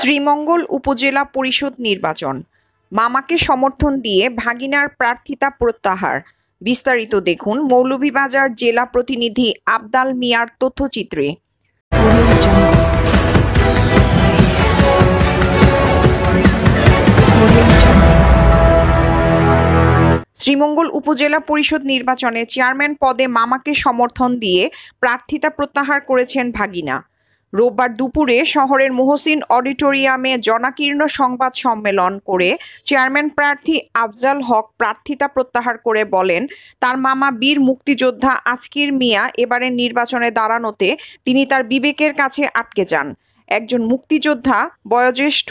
শ্রীমঙ্গল উপজেলা পরিষদ নির্বাচন, মামাকে সমর্থন দিয়ে ভাগিনার প্রার্থিতা প্রত্যাহার। বিস্তারিত দেখুন মৌলভীবাজার জেলা প্রতিনিধি আবদাল মিয়ার তথ্যচিত্রে। শ্রীমঙ্গল উপজেলা পরিষদ নির্বাচনে চেয়ারম্যান পদে মামাকে সমর্থন দিয়ে প্রার্থিতা প্রত্যাহার করেছেন ভাগিনা। রোববার দুপুরে শহরের মহসিন অডিটোরিয়ামে জনাকীর্ণ সংবাদ সম্মেলন করে চেয়ারম্যান প্রার্থী আফজাল হক প্রার্থিতা প্রত্যাহার করে বলেন, তার মামা বীর মুক্তিযোদ্ধা আজকির মিয়া এবারের নির্বাচনে দাঁড়ানোতে তিনি তার বিবেকের কাছে আটকে যান। একজন মুক্তিযোদ্ধা, বয়োজ্যেষ্ঠ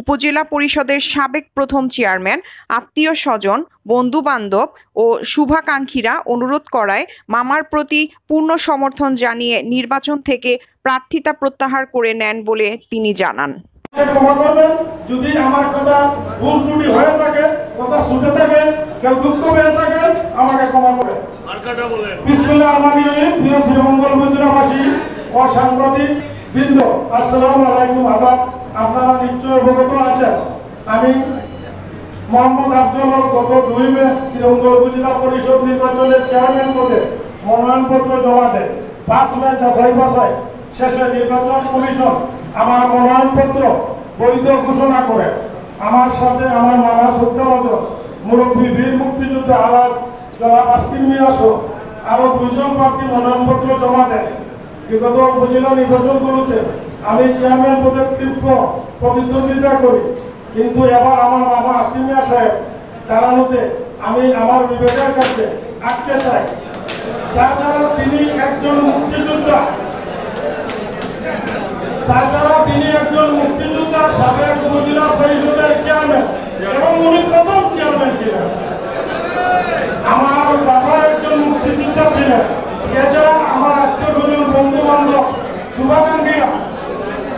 উপজেলা পরিষদের সাবেক প্রথম চেয়ারম্যান, আত্মীয় স্বজন, বন্ধু বান্ধব ও শুভাকাঙ্ক্ষীরা অনুরোধ করায় মামার প্রতি পূর্ণ সমর্থন জানিয়ে নির্বাচন থেকে প্রার্থিতা প্রত্যাহার করে নেন বলে তিনি জানান। ক্ষমা করবেন যদি আমার কথা ভুল ত্রুটি হয়ে থাকে, কথা শুনে থাকে, কেউ দুঃখ পেয়ে থাকে, আমাকে ক্ষমা করবেন। বিসমিল্লাহির রহমানির রহিম। প্রিয় শ্রীমঙ্গল উপজেলাবাসী ও সাংবাদিক বৃন্দ, আসসালামু আলাইকুম। আদাব। আপনারা নিশ্চয় অবগত আছেন, আমি মোহাম্মদ আফজাল হক গত 2 মে শ্রীমঙ্গল উপজেলা পরিষদ নির্বাচনের চেয়ারম্যান পদে মনোনয়নপত্র জমা দেয়। 5 মে যাচাই বাছাই শেষে নির্বাচন কমিশন আমার মনোনয়নপত্র বৈধ ঘোষণা করে। আমার সাথে আমার মামা শ্রদ্ধাভাজন মুরব্বী বীর মুক্তিযোদ্ধা আলাদ জনাব আজকির মিয়া সহ আরো 2 জন প্রার্থী মনোনয়নপত্র জমা দেয়। বিগত উপজেলা নির্বাচনগুলোতে আমি চেয়ারম্যান পদে তীব্র প্রতিদ্বন্দ্বিতা করি, কিন্তু এবার আমার মামা আজকির মিয়া সাহেব দাঁড়ানোতে আমি আমার বিবেকের কাছে আটকে চাই। তাছাড়া তিনি একজন মুক্তিযোদ্ধা, সাবেক উপজেলা পরিষদের চেয়ারম্যান এবং উনি প্রথম চেয়ারম্যান ছিলেন। আমার বাবা একজন মুক্তিযোদ্ধা ছিলেন। এছাড়া আমার আত্মীয় স্বজন, বন্ধু বান্ধব, শুভাকাঙ্ক্ষীরা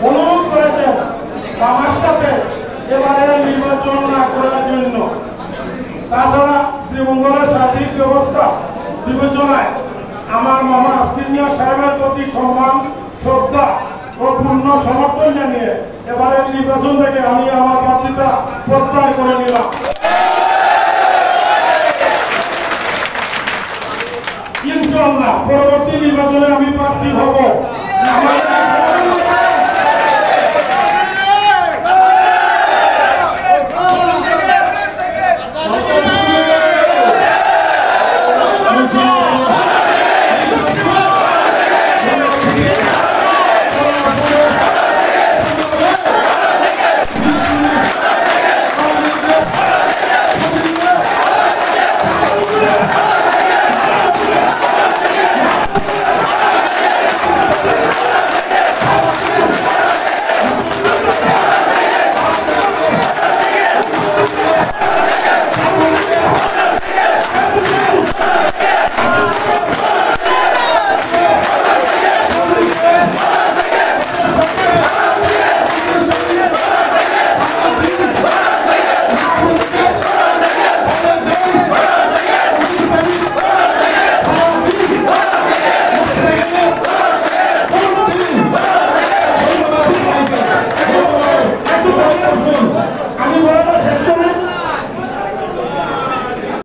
অনুরোধ করেছেন আমার সাথে এবারে নির্বাচন না করার জন্য। তাছাড়া শ্রীমঙ্গলের সার্বিক ব্যবস্থা বিবেচনায় আমার মামা আজকির মিয়া সাহেবের প্রতি সম্মান, শ্রদ্ধা ও পূর্ণ সমর্থন জানিয়ে এবারের নির্বাচন থেকে আমি আমার প্রার্থিতা প্রত্যাহার করে নিলাম। ইনশাআল্লাহ পরবর্তী নির্বাচনে আমি প্রার্থী হব।